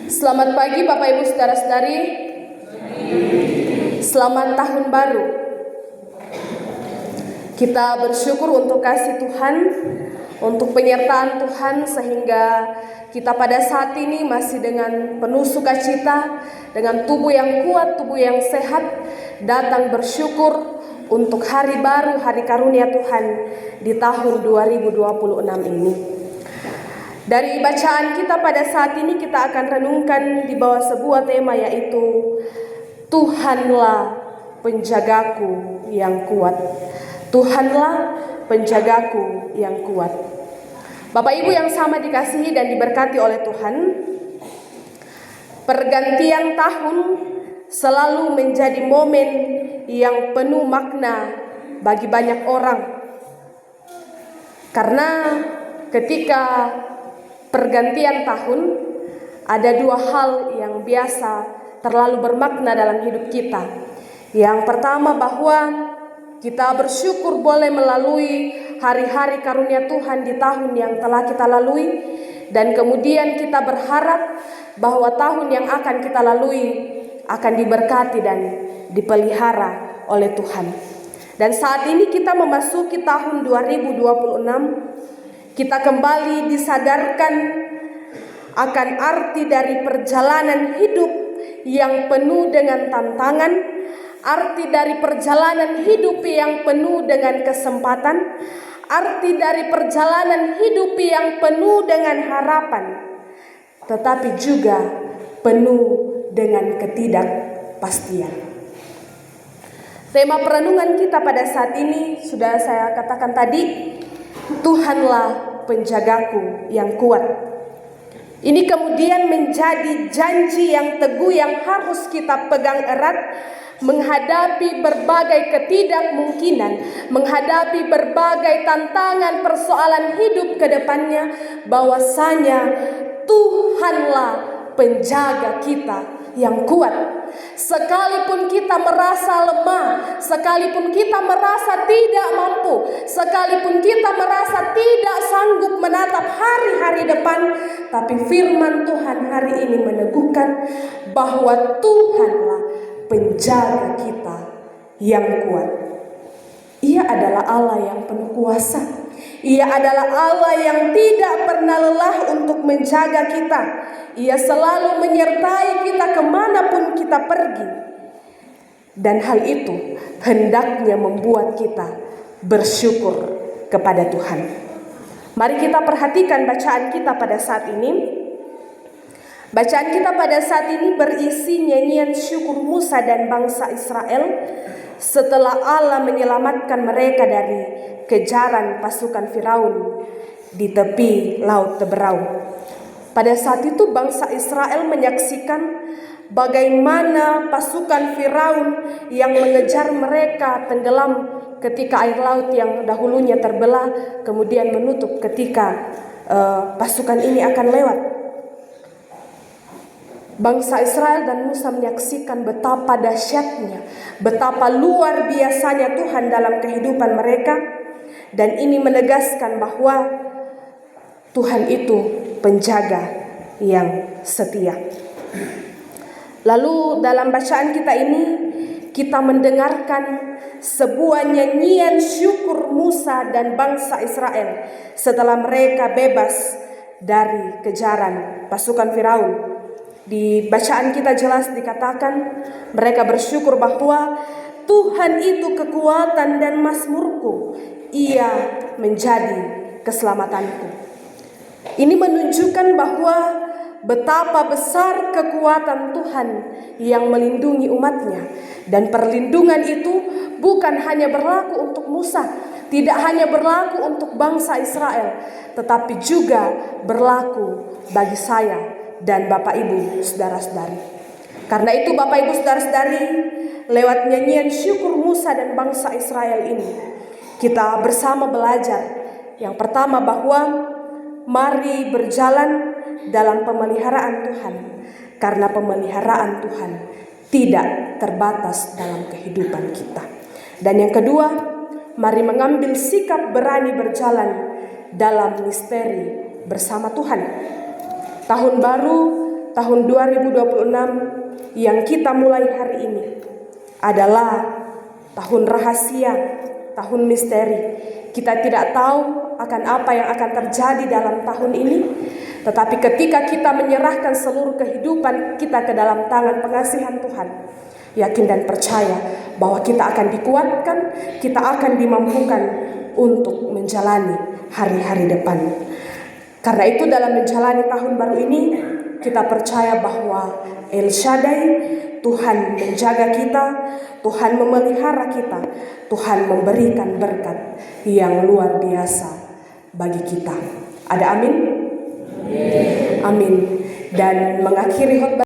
Selamat pagi Bapak Ibu Saudara-saudari. Selamat tahun baru. Kita bersyukur untuk kasih Tuhan, untuk penyertaan Tuhan, sehingga kita pada saat ini masih dengan penuh sukacita, dengan tubuh yang kuat, tubuh yang sehat, datang bersyukur untuk hari baru, hari karunia Tuhan di tahun 2026 ini. Dari bacaan kita pada saat ini kita akan renungkan di bawah sebuah tema, yaitu Tuhanlah penjagaku yang kuat. Tuhanlah penjagaku yang kuat. Bapak Ibu yang sama dikasihi dan diberkati oleh Tuhan, pergantian tahun selalu menjadi momen yang penuh makna bagi banyak orang. Karena ketika pergantian tahun, ada dua hal yang biasa terlalu bermakna dalam hidup kita. Yang pertama, bahwa kita bersyukur boleh melalui hari-hari karunia Tuhan di tahun yang telah kita lalui. Dan kemudian kita berharap bahwa tahun yang akan kita lalui akan diberkati dan dipelihara oleh Tuhan. Dan saat ini kita memasuki tahun 2026. Kita kembali disadarkan akan arti dari perjalanan hidup yang penuh dengan tantangan, arti dari perjalanan hidup yang penuh dengan kesempatan, arti dari perjalanan hidup yang penuh dengan harapan, tetapi juga penuh dengan ketidakpastian. Tema perenungan kita pada saat ini sudah saya katakan tadi, Tuhanlah penjagaku yang kuat. Ini kemudian menjadi janji yang teguh yang harus kita pegang erat menghadapi berbagai ketidakmungkinan, menghadapi berbagai tantangan persoalan hidup ke depannya, bahwasanya Tuhanlah penjaga kita yang kuat. Sekalipun kita merasa lemah, sekalipun kita merasa tidak mampu, sekalipun kita merasa tidak sanggup menatap hari-hari depan, tapi firman Tuhan hari ini meneguhkan bahwa Tuhanlah penjaga kita yang kuat. Ia adalah Allah yang penuh kuasa. Ia adalah Allah yang tidak pernah lelah untuk menjaga kita. Ia selalu menyertai kita kemanapun kita pergi. Dan hal itu hendaknya membuat kita bersyukur kepada Tuhan. Mari kita perhatikan bacaan kita pada saat ini. Bacaan kita pada saat ini berisi nyanyian syukur Musa dan bangsa Israel setelah Allah menyelamatkan mereka dari kejaran pasukan Firaun di tepi Laut Teberau. Pada saat itu bangsa Israel menyaksikan bagaimana pasukan Firaun yang mengejar mereka tenggelam ketika air laut yang dahulunya terbelah kemudian menutup ketika pasukan ini akan lewat. Bangsa Israel dan Musa menyaksikan betapa dahsyatnya, betapa luar biasanya Tuhan dalam kehidupan mereka. Dan ini menegaskan bahwa Tuhan itu penjaga yang setia. Lalu dalam bacaan kita ini kita mendengarkan sebuah nyanyian syukur Musa dan bangsa Israel setelah mereka bebas dari kejaran pasukan Firaun. Di bacaan kita jelas dikatakan mereka bersyukur bahwa Tuhan itu kekuatan dan mazmurku, Ia menjadi keselamatanku. Ini menunjukkan bahwa betapa besar kekuatan Tuhan yang melindungi umatnya. Dan perlindungan itu bukan hanya berlaku untuk Musa, tidak hanya berlaku untuk bangsa Israel, tetapi juga berlaku bagi saya dan Bapak Ibu saudara-saudari. Karena itu Bapak Ibu saudara-saudari, lewat nyanyian syukur Musa dan bangsa Israel ini, kita bersama belajar yang pertama bahwa mari berjalan dalam pemeliharaan Tuhan, karena pemeliharaan Tuhan tidak terbatas dalam kehidupan kita. Dan yang kedua, mari mengambil sikap berani berjalan dalam misteri bersama Tuhan. Tahun baru tahun 2026 yang kita mulai hari ini adalah tahun rahasia, tahun misteri. Kita tidak tahu akan apa yang akan terjadi dalam tahun ini, tetapi ketika kita menyerahkan seluruh kehidupan kita ke dalam tangan pengasihan Tuhan, yakin dan percaya bahwa kita akan dikuatkan, kita akan dimampukan untuk menjalani hari-hari depan. Karena itu dalam menjalani tahun baru ini, kita percaya bahwa El Shaddai, Tuhan menjaga kita, Tuhan memelihara kita, Tuhan memberikan berkat yang luar biasa bagi kita. Ada amin? Amin. Dan mengakhiri khotbah